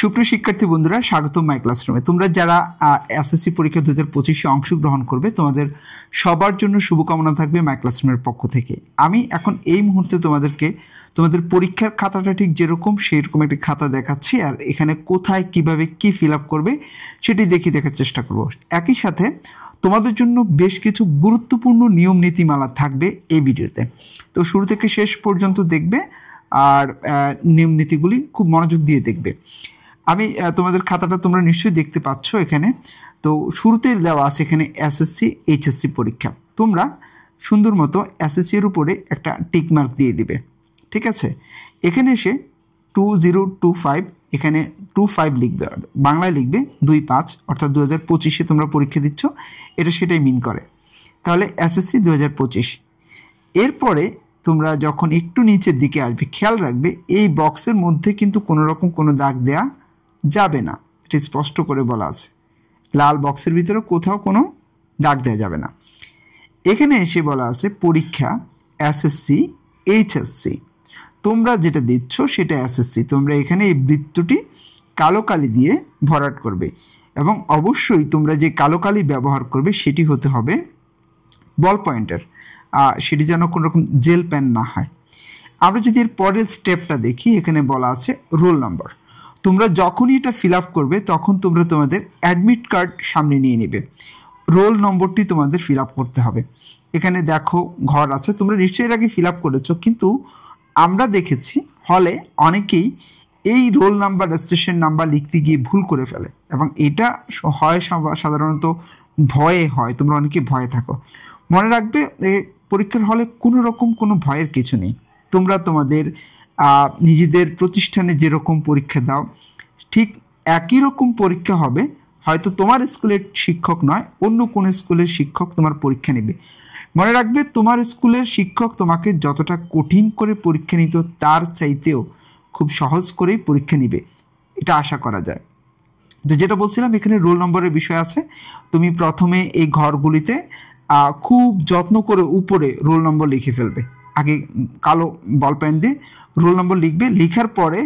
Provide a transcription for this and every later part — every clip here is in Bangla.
সুপ্রিয় শিক্ষার্থী বন্ধুরা, স্বাগতম মাই ক্লাসরুমে। তোমরা যারা এসএসসি পরীক্ষা 2025-এ অংশগ্রহণ করবে, তোমাদের সবার জন্য শুভকামনা থাকবে মাই ক্লাসরুমের পক্ষ থেকে। আমি এখন এই মুহূর্তে তোমাদেরকে তোমাদের পরীক্ষার খাতাটা ঠিক যেরকম সেইরকম একটি খাতা দেখাচ্ছি, আর এখানে কোথায় কিভাবে কি ফিল আপ করবে সেটি দেখার চেষ্টা করব। একই সাথে তোমাদের জন্য বেশ কিছু গুরুত্বপূর্ণ নিয়ম নীতিমালা থাকবে এই ভিডিওতে, তো শুরু থেকে শেষ পর্যন্ত দেখবে আর নিয়ম নীতিগুলি খুব মনোযোগ দিয়ে দেখবে। আমি তোমাদের খাতাটা তোমরা নিশ্চয়ই দেখতে পাচ্ছ এখানে। তো শুরুতে দেওয়া আছে এখানে এসএসসি এইচএসসি পরীক্ষা। তোমরা সুন্দর মতো এসএসসি এর উপরে একটা টিক মার্ক দিয়ে দিবে, ঠিক আছে। এখানে এসে 2025 এখানে 25 লিখবে, বাংলায় লিখবে 25, অর্থাৎ 2025-এ তোমরা পরীক্ষা দিচ্ছ, এটা সেটাই মিন করে। তাহলে এসএসসি 2025। এরপরে তোমরা যখন একটু নিচের দিকে আসবে, খেয়াল রাখবে এই বক্সের মধ্যে কিন্তু কোনো রকম কোনো দাগ দেয়া যাবে না, এটা স্পষ্ট করে বলা আছে। লাল বক্সের ভিতরে কোথাও কোনো দাগ দেওয়া যাবে না। এখানে এসে বলা আছে পরীক্ষা এসএসসি এইচএসসি। তোমরা যেটা দিচ্ছ সেটা এসএসসি, তোমরা এখানে এই বৃত্তটি কালো কালি দিয়ে ভরাট করবে, এবং অবশ্যই তোমরা যে কালো কালি ব্যবহার করবে সেটি হতে হবে বল পয়েন্টের, সেটি যেন কোনো রকম জেল পেন না হয়। আমরা যদি এর পরের স্টেপটা দেখি, এখানে বলা আছে রোল নাম্বার। তোমরা যখনই এটা ফিল আপ করবে তখন তোমরা তোমাদের অ্যাডমিট কার্ড সামনে নিয়ে নেবে, রোল নম্বরটি তোমাদের ফিল আপ করতে হবে। এখানে দেখো ঘর আছে, তোমরা নিশ্চয়ই এর আগে ফিল আপ করেছো, কিন্তু আমরা দেখেছি হলে অনেকেই এই রোল নাম্বার রেজিস্ট্রেশন নাম্বার লিখতে গিয়ে ভুল করে ফেলে, এবং এটা হয় সাধারণত ভয়ে হয়, তোমরা অনেকে ভয়ে থাকো। মনে রাখবে পরীক্ষার হলে কোনো রকম কোনো ভয়ের কিছু নেই। তোমরা তোমাদের নিজেদের প্রতিষ্ঠানে যেরকম পরীক্ষা দাও ঠিক একই রকম পরীক্ষা হবে, হয়তো তোমার স্কুলের শিক্ষক নয়, অন্য কোনো স্কুলের শিক্ষক তোমার পরীক্ষা নেবে। মনে রাখবে তোমার স্কুলের শিক্ষক তোমাকে যতটা কঠিন করে পরীক্ষা নিত তার চাইতেও খুব সহজ করেই পরীক্ষা নিবে, এটা আশা করা যায়। তো যেটা বলছিলাম, এখানে রোল নম্বরের বিষয় আছে। তুমি প্রথমে এই ঘরগুলিতে খুব যত্ন করে উপরে রোল নম্বর লিখে ফেলবে। আগে কালো বল পেন দিয়ে রোল নম্বর লিখবে, লেখার পরে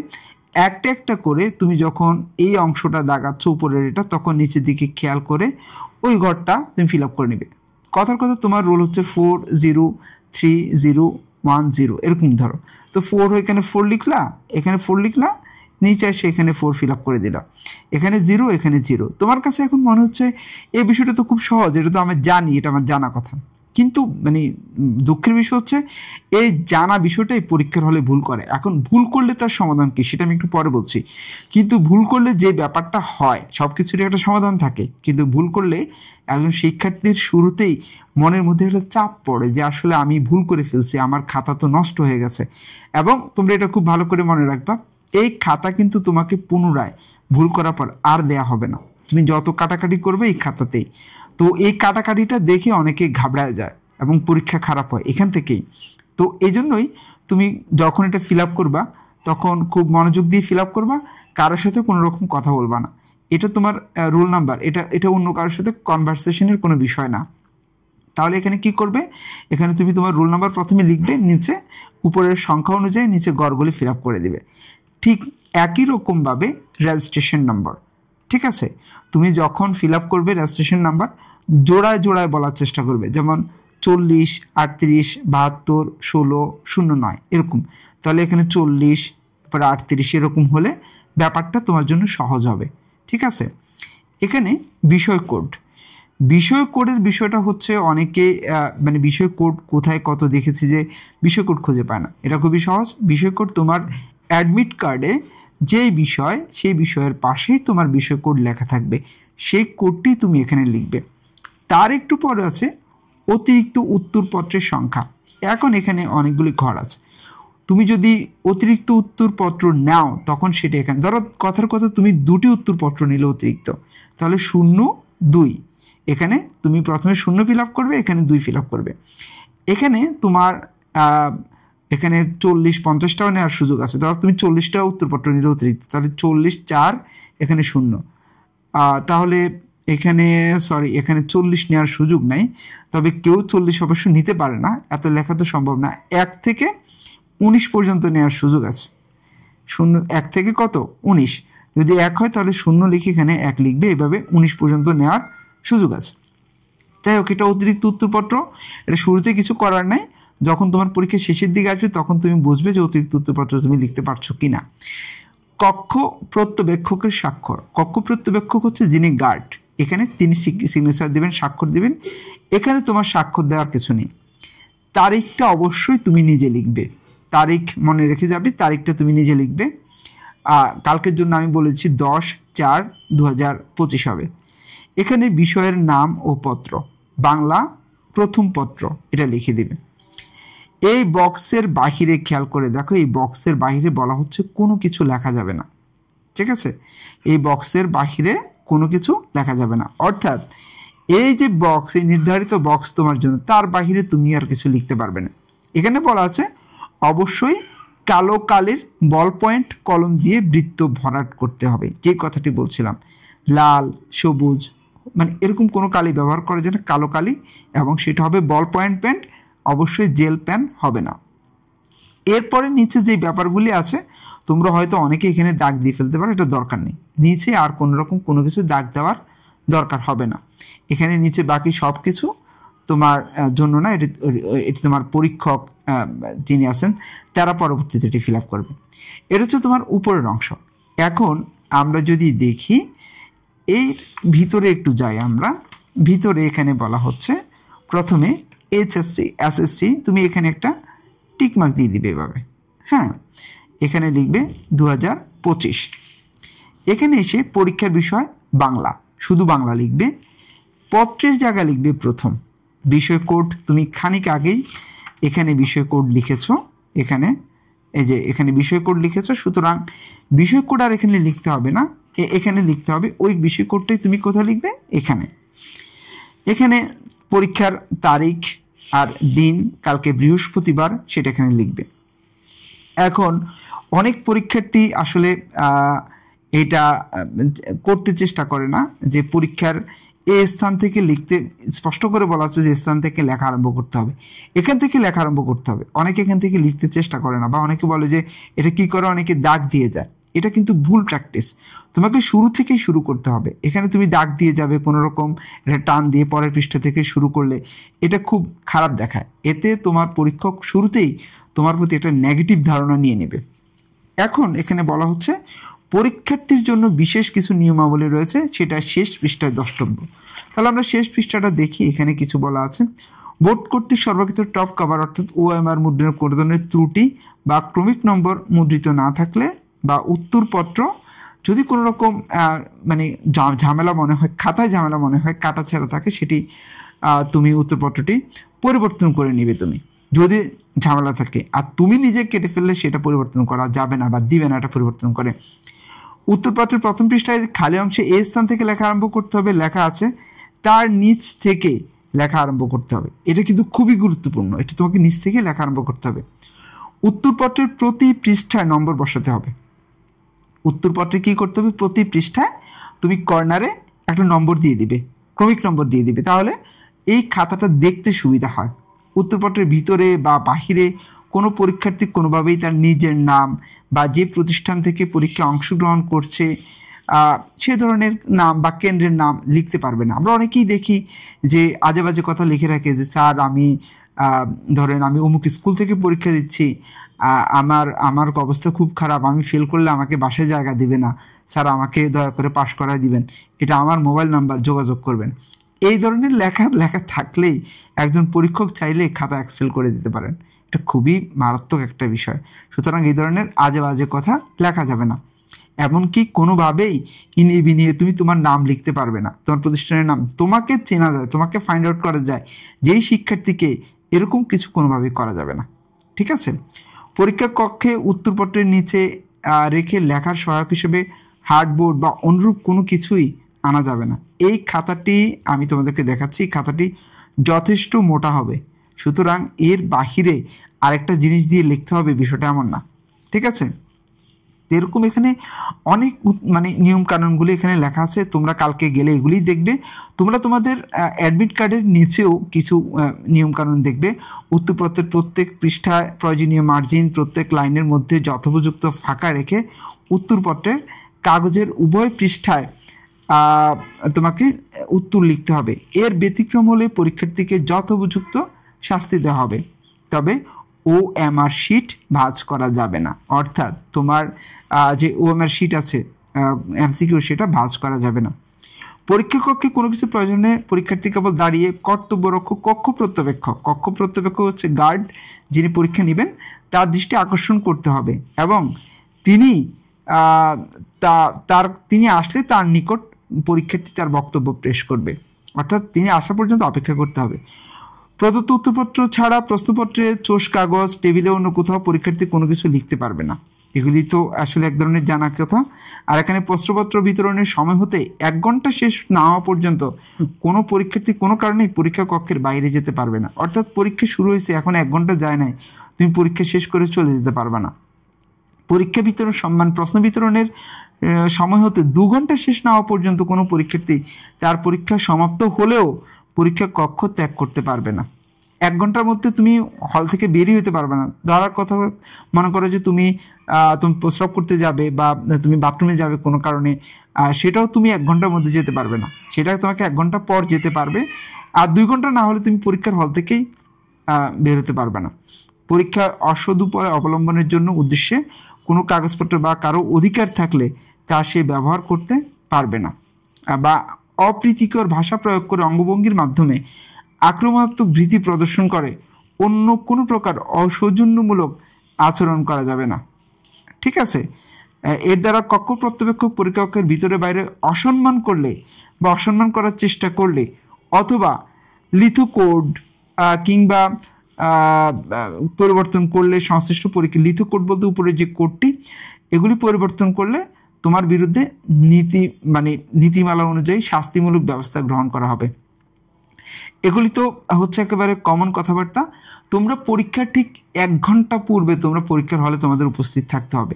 একটা একটা করে তুমি যখন এই অংশটা দাগাচ্ছ উপরের এটা, তখন নিচের দিকে খেয়াল করে ওই ঘরটা তুমি ফিল আপ করে নেবে। কথার কথা তোমার রোল হচ্ছে 40310 এরকম ধরো। তো 4 এখানে 4 লিখলা, এখানে 4 লিখলা, নিচে এসে এখানে 4 ফিল আপ করে দিলাম, এখানে 0 এখানে 0। তোমার কাছে এখন মনে হচ্ছে এই বিষয়টা তো খুব সহজ, এটা তো আমি জানি, এটা আমার জানা কথা। কিন্তু মানে দুঃখের বিষয় হচ্ছে এই জানা বিষয়টাই পরীক্ষার হলে ভুল করে। এখন ভুল করলে তার সমাধান কি সেটা আমি একটু পরে বলছি, কিন্তু ভুল করলে যে ব্যাপারটা হয়, সব কিছুরই একটা সমাধান থাকে, কিন্তু ভুল করলে একজন শিক্ষার্থীর শুরুতেই মনের মধ্যে একটা চাপ পড়ে যে আসলে আমি ভুল করে ফেলছি, আমার খাতা তো নষ্ট হয়ে গেছে। এবং তোমরা এটা খুব ভালো করে মনে রাখবা, এই খাতা কিন্তু তোমাকে পুনরায় ভুল করার পর আর দেয়া হবে না, তুমি যত কাটাকাটি করবে এই খাতাতেই। তো এই কাটাকাটিটা দেখে অনেকে ঘাবড়ায় যায় এবং পরীক্ষা খারাপ হয় এখান থেকেই। তো এই জন্যই তুমি যখন এটা ফিল আপ করবা তখন খুব মনোযোগ দিয়ে ফিল আপ করবা, কারোর সাথে কোনো রকম কথা বলবা না। এটা তোমার রোল নাম্বার, এটা অন্য কারোর সাথে কনভারসেশনের কোনো বিষয় না। তাহলে এখানে কি করবে, এখানে তুমি তোমার রোল নাম্বার প্রথমে লিখবে, নিচে উপরের সংখ্যা অনুযায়ী নিচে ঘরগুলি ফিল আপ করে দিবে। ঠিক একই রকমভাবে রেজিস্ট্রেশন নাম্বার, ঠিক আছে। তুমি যখন ফিল আপ করবে রেজিস্ট্রেশন নাম্বার জোড়ায় জোড়ায় বলার চেষ্টা করবে, যেমন 40, 38, 72, 16, 09 এরকম। তাহলে এখানে 40, তারপরে 38 এরকম হলে ব্যাপারটা তোমার জন্য সহজ হবে, ঠিক আছে। এখানে বিষয় কোড, বিষয় কোডের বিষয়টা হচ্ছে অনেকে মানে বিষয় কোড কোথায় কত দেখেছি যে বিষয় কোড খুঁজে পায় না। এটা খুবই সহজ। বিষয় কোড তোমার অ্যাডমিট কার্ডে যে বিষয়, সেই বিষয়ের পাশেই তোমার বিষয় কোড লেখা থাকবে, সেই কোডটি তুমি এখানে লিখবে। তার একটু পরে আছে অতিরিক্ত উত্তরপত্রের সংখ্যা। এখন এখানে অনেকগুলি ঘর আছে, তুমি যদি অতিরিক্ত উত্তরপত্র নাও তখন সেটা এখানে ধরো, কথার কথা তুমি 2টি উত্তরপত্র নিলে অতিরিক্ত, তাহলে 0, 2, এখানে তুমি প্রথমে 0 ফিল আপ করবে, এখানে 2 ফিল আপ করবে। এখানে তোমার এখানে 40-50টাও নেওয়ার সুযোগ আছে, ধরো তুমি 40টা উত্তরপত্র নিলে অতিরিক্ত, তাহলে 40, 4, এখানে 0। তাহলে এখানে এখানে 40 নেওয়ার সুযোগ নাই, তবে কেউ 40 অবশ্য নিতে পারে না, এত লেখা তো সম্ভব না। 1 থেকে 19 পর্যন্ত নেওয়ার সুযোগ আছে। 1 থেকে কত 19, যদি 1 হয় তাহলে 0 লিখে এখানে 1 লিখবে, এভাবে 19 পর্যন্ত নেওয়ার সুযোগ আছে। যাই হোক, এটা অতিরিক্ত উত্তরপত্র, এটা শুরুতে কিছু করার নাই, যখন তোমার পরীক্ষা শেষের দিকে আসবে তখন তুমি বুঝবে যে অতিরিক্ত উত্তরপত্র তুমি লিখতে পারছো কিনা। কক্ষ প্রত্যবেক্ষকের স্বাক্ষর। কক্ষ প্রত্যবেক্ষক হচ্ছে যিনি গার্ড, এখানে তিনি সিগনেচার দেবেন, স্বাক্ষর দেবেন। এখানে তোমার স্বাক্ষর দেওয়ার কিছু নেই। তারিখটা অবশ্যই তুমি নিজে লিখবে, তারিখ মনে রেখে যাবে, তারিখটা তুমি নিজে লিখবে। কালকের জন্য আমি বলেছি 10/4/2025 হবে। এখানে বিষয়ের নাম ও পত্র, বাংলা প্রথম পত্র, এটা লিখে দিবে। এই বক্সের বাহিরে খেয়াল করে দেখো, এই বক্সের বাহিরে বলা হচ্ছে কোনো কিছু লেখা যাবে না, ঠিক আছে? এই বক্সের বাহিরে কোনো কিছু লেখা যাবে না, অর্থাৎ এই যে বক্স, এই নির্ধারিত বক্স তোমার জন্য, তার বাহিরে তুমি আর কিছু লিখতে পারবে না। এখানে বলা আছে অবশ্যই কালো কালির বল পয়েন্ট কলম দিয়ে বৃত্ত ভরাট করতে হবে, যে কথাটি বলছিলাম, লাল, সবুজ, মানে এরকম কোনো কালি ব্যবহার করা যায় না, কালো কালি, এবং সেটা হবে বল পয়েন্ট পেন, অবশ্যই জেল পেন হবে না। এরপরে নিচে যে ব্যাপারগুলি আছে, তোমরা হয়তো অনেকে এখানে দাগ দিয়ে ফেলতে পারো, এটা দরকার নেই, নিচে আর কোনো রকম কোনো কিছু দাগ দেওয়ার দরকার হবে না। এখানে নিচে বাকি সব কিছু তোমার জন্য না, এটি তোমার পরীক্ষক যিনি আছেন তারা পরবর্তীতে এটি ফিল আপ করবে। এটা হচ্ছে তোমার উপরের অংশ। এখন আমরা যদি দেখি এই ভিতরে একটু যাই আমরা, ভিতরে এখানে বলা হচ্ছে প্রথমে HSC SSC, তুমি এখানে একটা টিকমার্ক দিয়ে দিবে এভাবে, হ্যাঁ, এখানে লিখবে 2025। এখানে এসে পরীক্ষার বিষয় বাংলা, শুধু বাংলা লিখবে। পত্রের জায়গা লিখবে প্রথম। বিষয় কোড তুমি খানিক আগেই এখানে বিষয় কোড লিখেছো, এখানে এই যে এখানে বিষয় কোড লিখেছো, সুতরাং বিষয় কোড আর এখানে লিখতে হবে না, এখানে লিখতে হবে ওই বিষয় কোডটাই তুমি কোথায় লিখবে, এখানে। এখানে পরীক্ষার তারিখ আর দিন, কালকে বৃহস্পতিবার, সেটা এখানে লিখবে। এখন অনেক পরীক্ষার্থী আসলে এটা করতে চেষ্টা করে না, যে পরীক্ষার এই স্থান থেকে লিখতে, স্পষ্ট করে বলা হচ্ছে যে স্থান থেকে লেখা আরম্ভ করতে হবে, এখান থেকে লেখা আরম্ভ করতে হবে। অনেকে এখান থেকে লিখতে চেষ্টা করে না, বা অনেকে বলে যে এটা কি করে, অনেকে দাগ দিয়ে যায়, এটা কিন্তু ভুল প্র্যাকটিস। তোমাকে শুরু থেকেই শুরু করতে হবে। এখানে তুমি দাগ দিয়ে যাবে কোনো রকম, এটা টান দিয়ে পরের পৃষ্ঠা থেকে শুরু করলে এটা খুব খারাপ দেখায়, এতে তোমার পরীক্ষক শুরুতেই তোমার প্রতি একটা নেগেটিভ ধারণা নিয়ে নেবে। এখন এখানে বলা হচ্ছে পরীক্ষার্থীর জন্য বিশেষ কিছু নিয়মাবলী রয়েছে, সেটা শেষ পৃষ্ঠায় দ্রষ্টব্য। তাহলে আমরা শেষ পৃষ্ঠাটা দেখি, এখানে কিছু বলা আছে। বোর্ড কর্তৃক সর্বাধিক টপ কভার অর্থাৎ OMR মুদ্রণ কোনো ধরনের ত্রুটি বা ক্রমিক নম্বর মুদ্রিত না থাকলে, বা উত্তরপত্র যদি কোনো রকম মানে ঝামেলা মনে হয়, খাতায় ঝামেলা মনে হয়, কাটা ছেঁড়া থাকে, সেটি তুমি উত্তরপত্রটি পরিবর্তন করে নিবে তুমি, যদি ঝামেলা থাকে। আর তুমি নিজে কেটে ফেললে সেটা পরিবর্তন করা যাবে না, বা দিবে না এটা পরিবর্তন করে। উত্তরপত্রের প্রথম পৃষ্ঠায় খালি অংশে এই স্থান থেকে লেখা আরম্ভ করতে হবে, লেখা আছে তার নিচ থেকে লেখা আরম্ভ করতে হবে। এটা কিন্তু খুবই গুরুত্বপূর্ণ, এটা তোমাকে নিচ থেকে লেখা আরম্ভ করতে হবে। উত্তরপত্রের প্রতি পৃষ্ঠায় নম্বর বসাতে হবে। উত্তরপত্রে কি করতে হবে, প্রতি পৃষ্ঠায় তুমি কর্নারে একটা নম্বর দিয়ে দিবে, ক্রমিক নম্বর দিয়ে দিবে, তাহলে এই খাতাটা দেখতে সুবিধা হয়। উত্তরপত্রের ভিতরে বা বাহিরে কোনো পরীক্ষার্থী কোনোভাবেই তার নিজের নাম বা যে প্রতিষ্ঠান থেকে পরীক্ষায় অংশগ্রহণ করছে সে ধরনের নাম বা কেন্দ্রের নাম লিখতে পারবে না। আমরা অনেকেই দেখি যে আজে বাজে কথা লিখে রাখে, যে স্যার আমি ধরেন আমি অমুক স্কুল থেকে পরীক্ষা দিচ্ছি, আমার অবস্থা খুব খারাপ, আমি ফেল করলে আমাকে বাসায় জায়গা দিবে না, স্যার আমাকে দয়া করে পাশ করায় দিবেন, এটা আমার মোবাইল নাম্বার, যোগাযোগ করবেন। এই ধরনের লেখা থাকলেই একজন পরীক্ষক চাইলে খাতা এক্সপেল করে দিতে পারেন। এটা খুবই মারাত্মক একটা বিষয়। সুতরাং এই ধরনের আজে বাজে কথা লেখা যাবে না। এমনকি কোনোভাবেই ইনিয়ে বিনিয়ে তুমি তোমার নাম লিখতে পারবে না, তোমার প্রতিষ্ঠানের নাম। তোমাকে চেনা যায়, তোমাকে ফাইন্ড আউট করা যায় যেই শিক্ষার্থীকে, এরকম কিছু কোনোভাবেই করা যাবে না, ঠিক আছে? পরীক্ষা কক্ষে উত্তরপত্রের নিচে রেখে লেখার সহায়ক হিসেবে হার্ডবোর্ড বা অনুরূপ কোনো কিছুই আনা যাবে না। এই খাতাটি আমি তোমাদেরকে দেখাচ্ছি, খাতাটি যথেষ্ট মোটা হবে, সুতরাং এর বাহিরে আরেকটা জিনিস দিয়ে লিখতে হবে বিষয়টা এমন না, ঠিক আছে? এরকম এখানে অনেক মানে নিয়মকানুনগুলি এখানে লেখা আছে, তোমরা কালকে গেলে এগুলিই দেখবে। তোমরা তোমাদের অ্যাডমিট কার্ডের নিচেও কিছু নিয়মকানুন দেখবে। উত্তরপত্রের প্রত্যেক পৃষ্ঠায় প্রয়োজনীয় মার্জিন, প্রত্যেক লাইনের মধ্যে যথোপযুক্ত ফাঁকা রেখে উত্তরপত্রের কাগজের উভয় পৃষ্ঠায় তোমাকে উত্তর লিখতে হবে। এর ব্যতিক্রম হলে পরীক্ষার্থীকে যথোপযুক্ত শাস্তি দেওয়া হবে, তবে OMR শিট ভাঁজ করা যাবে না। অর্থাৎ তোমার যে OMR শিট আছে MCQ, সেটা ভাঁজ করা যাবে না। পরীক্ষা কক্ষে কোনো কিছু প্রয়োজনে পরীক্ষার্থী কেবল দাঁড়িয়ে কর্তব্যরক্ষক কক্ষ প্রত্যবেক্ষক হচ্ছে গার্ড, যিনি পরীক্ষা নেবেন, তার দৃষ্টি আকর্ষণ করতে হবে এবং তিনি আসলে তার নিকট পরীক্ষার্থী তার বক্তব্য পেশ করবে, অর্থাৎ তিনি আসা পর্যন্ত অপেক্ষা করতে হবে। প্রদত্ত উত্তরপত্র ছাড়া প্রশ্নপত্রে চোষ কাগজ, টেবিলে অন্য কোথাও পরীক্ষার্থী কোনো কিছু লিখতে পারবে না। এগুলি তো আসলে এক ধরনের জানার কথা। আর এখানে প্রশ্নপত্র বিতরণের সময় হতে 1 ঘন্টা শেষ না হওয়া পর্যন্ত কোনো পরীক্ষার্থী কোনো কারণেই পরীক্ষা কক্ষের বাইরে যেতে পারবে না। অর্থাৎ পরীক্ষা শুরু হয়েছে, এখন 1 ঘন্টা যায় নাই, তুমি পরীক্ষা শেষ করে চলে যেতে পারবে না। পরীক্ষা বিতরণ প্রশ্ন বিতরণের সময় হতে 2 ঘন্টা শেষ না হওয়া পর্যন্ত কোনো পরীক্ষার্থী তার পরীক্ষা সমাপ্ত হলেও পরীক্ষা কক্ষ ত্যাগ করতে পারবে না। 1 ঘন্টার মধ্যে তুমি হল থেকে বেরিয়ে হতে পারবে না। ধরার কথা, মনে করো যে তুমি প্রস্রাব করতে যাবে বা তুমি বাথরুমে যাবে কোনো কারণে, সেটাও তুমি 1 ঘন্টার মধ্যে যেতে পারবে না, সেটা তোমাকে 1 ঘন্টা পর যেতে পারবে। আর 2 ঘন্টা না হলে তুমি পরীক্ষার হল থেকেই বের হতে পারবে না। পরীক্ষা অসৎ উপায় অবলম্বনের জন্য উদ্দেশ্যে কোনো কাগজপত্র বা কারো অধিকার থাকলে তা সে ব্যবহার করতে পারবে না, বা অপ্রীতিকর ভাষা প্রয়োগ করে অঙ্গভঙ্গির মাধ্যমে আক্রমণাত্মক ভীতি প্রদর্শন করে অন্য কোনো প্রকার অসৌজন্যমূলক আচরণ করা যাবে না। ঠিক আছে? এর দ্বারা কক্ষ প্রত্যবেক্ষক পরীক্ষকের ভিতরে বাইরে অসম্মান করলে বা অসম্মান করার চেষ্টা করলে অথবা লিথোকোড কিংবা পরিবর্তন করলে সংশ্লিষ্ট পরীক্ষা, লিথোকোড বলতে উপরে যে কোডটি, এগুলি পরিবর্তন করলে তোমার বিরুদ্ধে নীতিমালা অনুযায়ী শাস্তিমূলক ব্যবস্থা গ্রহণ করা হবে। এগুলি তো হচ্ছে একেবারে কমন কথাবার্তা। তোমরা পরীক্ষার ঠিক 1 ঘন্টা পূর্বে তোমরা পরীক্ষার হলে তোমাদের উপস্থিত থাকতে হবে।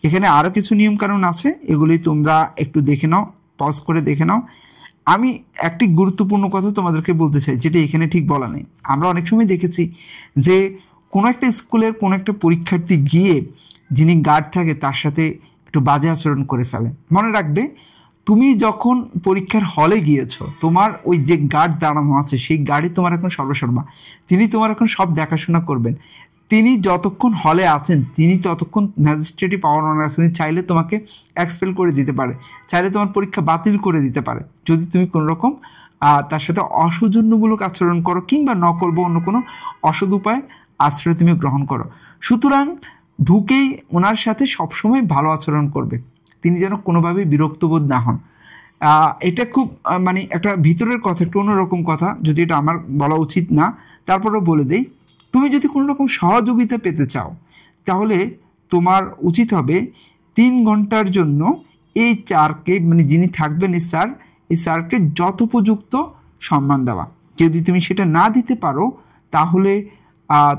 এখানে আরও কিছু নিয়মকানুন আছে, এগুলি তোমরা একটু দেখে নাও, পজ করে দেখে নাও। আমি একটি গুরুত্বপূর্ণ কথা তোমাদেরকে বলতে চাই, যেটা এখানে ঠিক বলা নেই। আমরা অনেক সময় দেখেছি যে কোনো একটা স্কুলের কোনো একটা পরীক্ষার্থী গিয়ে যিনি গার্ড থাকে তার সাথে একটু বাজে আচরণ করে ফেলে। মনে রাখবে, তুমি যখন পরীক্ষার হলে গিয়েছো, তোমার ওই যে গার্ড দাঁড়ানো আছে সেই গার্ডই তোমার এখন সর্বসর্বা, তিনি তোমার এখন সব দেখাশোনা করবেন। তিনি যতক্ষণ হলে আছেন তিনি ততক্ষণ ম্যাজিস্ট্রেটি পাওয়ার অনার আছে, তিনি চাইলে তোমাকে এক্সপেল করে দিতে পারে, চাইলে তোমার পরীক্ষা বাতিল করে দিতে পারে যদি তুমি কোনো রকম তার সাথে অসৌজন্যমূলক আচরণ করো কিংবা নকল বা অন্য কোনো অসৎ উপায় আশ্রয় তুমি গ্রহণ করো। সুতরাং ঢুকেই ওনার সাথে সবসময় ভালো আচরণ করবে, তিনি যেন কোনোভাবেই বিরক্তবোধ না হন। এটা খুব একটা ভিতরের কথা, একটু অন্যরকম কথা, যদি এটা আমার বলা উচিত না, তারপরেও বলে দেই। তুমি যদি কোনো রকম সহযোগিতা পেতে চাও তাহলে তোমার উচিত হবে 3 ঘন্টার জন্য এই স্যারকে, যিনি থাকবেন এই স্যারকে যথোপযুক্ত সম্মান দেওয়া। যদি তুমি সেটা না দিতে পারো তাহলে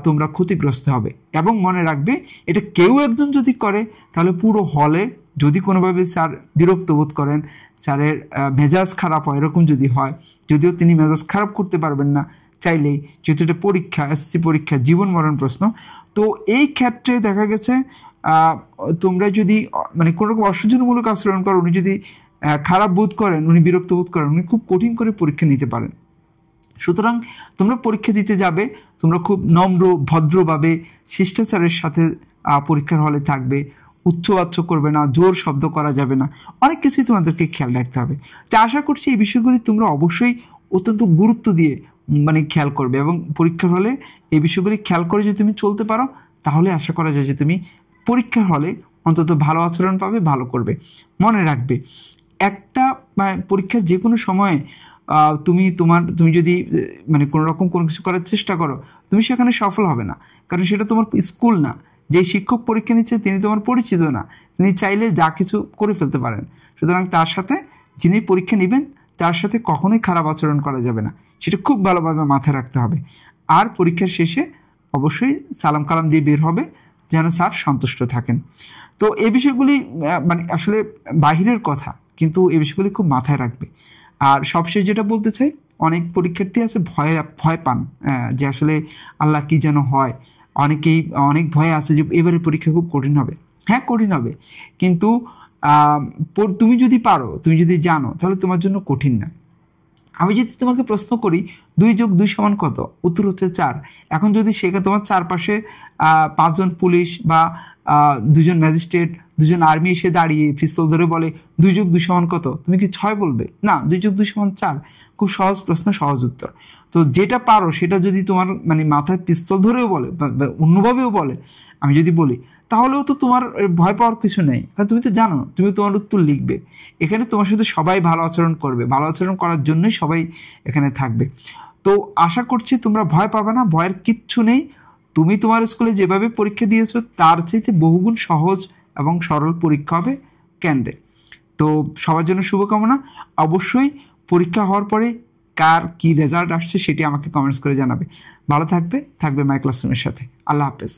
তোমরা ক্ষতিগ্রস্ত হবে। এবং মনে রাখবে, এটা কেউ একজন যদি করে তাহলে পুরো হলে, যদি কোনোভাবে স্যার বিরক্ত বোধ করেন, স্যারের মেজাজ খারাপ হয়, এরকম যদি হয়, যদিও তিনি মেজাজ খারাপ করতে পারবেন না চাইলেই, যেহেতু এটা পরীক্ষা, এসএসসি পরীক্ষা, জীবন মরণ প্রশ্ন, তো এই ক্ষেত্রে দেখা গেছে তোমরা যদি কোনো রকম অসহ্যমূলক আচরণ করো, উনি যদি খারাপ বোধ করেন, উনি বিরক্ত বোধ করেন, উনি খুব কঠিন করে পরীক্ষা নিতে পারেন। সুতরাং তোমরা পরীক্ষা দিতে যাবে, তোমরা খুব নম্র ভদ্রভাবে শিষ্টাচারের সাথে পরীক্ষার হলে থাকবে, উচ্চবাচ্য করবে না, জোর শব্দ করা যাবে না, অনেক কিছুই তোমাদেরকে খেয়াল রাখতে হবে। তো আশা করছি এই বিষয়গুলি তোমরা অবশ্যই অত্যন্ত গুরুত্ব দিয়ে খেয়াল করবে এবং পরীক্ষার হলে এই বিষয়গুলি খেয়াল করে যদি তুমি চলতে পারো তাহলে আশা করা যায় যে তুমি পরীক্ষার হলে অন্তত ভালো আচরণ পাবে, ভালো করবে। মনে রাখবে, একটা পরীক্ষার যে কোনো সময়ে তুমি যদি কোনো রকম কোনো কিছু করার চেষ্টা করো, তুমি সেখানে সফল হবে না, কারণ সেটা তোমার স্কুল না। যে শিক্ষক পরীক্ষা নিচ্ছে তিনি তোমার পরিচিত না, তিনি চাইলে যা কিছু করে ফেলতে পারেন। সুতরাং তার সাথে, যিনি পরীক্ষা নেবেন, তার সাথে কখনোই খারাপ আচরণ করা যাবে না, সেটা খুব ভালোভাবে মাথায় রাখতে হবে। আর পরীক্ষার শেষে অবশ্যই সালাম কালাম দিয়ে বের হবে, যেন স্যার সন্তুষ্ট থাকেন। তো এই বিষয়গুলি আসলে বাহিরের কথা, কিন্তু এই বিষয়গুলি খুব মাথায় রাখবে। আর সবশেষ যেটা বলতে চাই, অনেক পরীক্ষার্থী আছে ভয় পান যে আসলে আল্লাহ কি যেন হয়, অনেক ভয় আছে যে এবারে পরীক্ষা খুব কঠিন হবে। হ্যাঁ, কঠিন হবে, কিন্তু তুমি যদি পারো, তুমি যদি জানো, তাহলে তোমার জন্য কঠিন না। আমি যদি তোমাকে প্রশ্ন করি 2+2 = কত, উত্তর হচ্ছে 4। এখন যদি সেখানে তোমার চারপাশে 5 জন পুলিশ বা 2 জন ম্যাজিস্ট্রেট, 2 জন আর্মি এসে দাঁড়িয়ে পিস্তল ধরে বলে 2+2 = কত, তুমি কি 6 বলবে? না, 2+2 = 4। খুব সহজ প্রশ্ন, সহজ উত্তর। তো যেটা পারো সেটা যদি তোমার মানে মাথায় পিস্তল ধরেও বলে বা অন্যভাবেও বলে, আমি যদি বলি, তাহলেও তো তোমার ভয় পাওয়ার কিছু নেই, কারণ তুমি তো জানো, তুমি তোমার উত্তর লিখবে। এখানে তোমার সাথে সবাই ভালো আচরণ করবে, ভালো আচরণ করার জন্যই সবাই এখানে থাকবে। তো আশা করছি তোমরা ভয় পাবে না, ভয়ের কিচ্ছু নেই। তুমি তোমার স্কুলে যেভাবে পরীক্ষা দিয়েছো তার চাইতে বহুগুণ সহজ এবং সরল পরীক্ষা হবে কেন্দ্রে। তো সবার জন্য শুভকামনা। অবশ্যই পরীক্ষা হওয়ার পরে কার কি রেজাল্ট আসছে সেটি আমাকে কমেন্টস করে জানাবে। ভালো থাকবে মাই ক্লাসরুমের সাথে। আল্লাহ হাফেজ।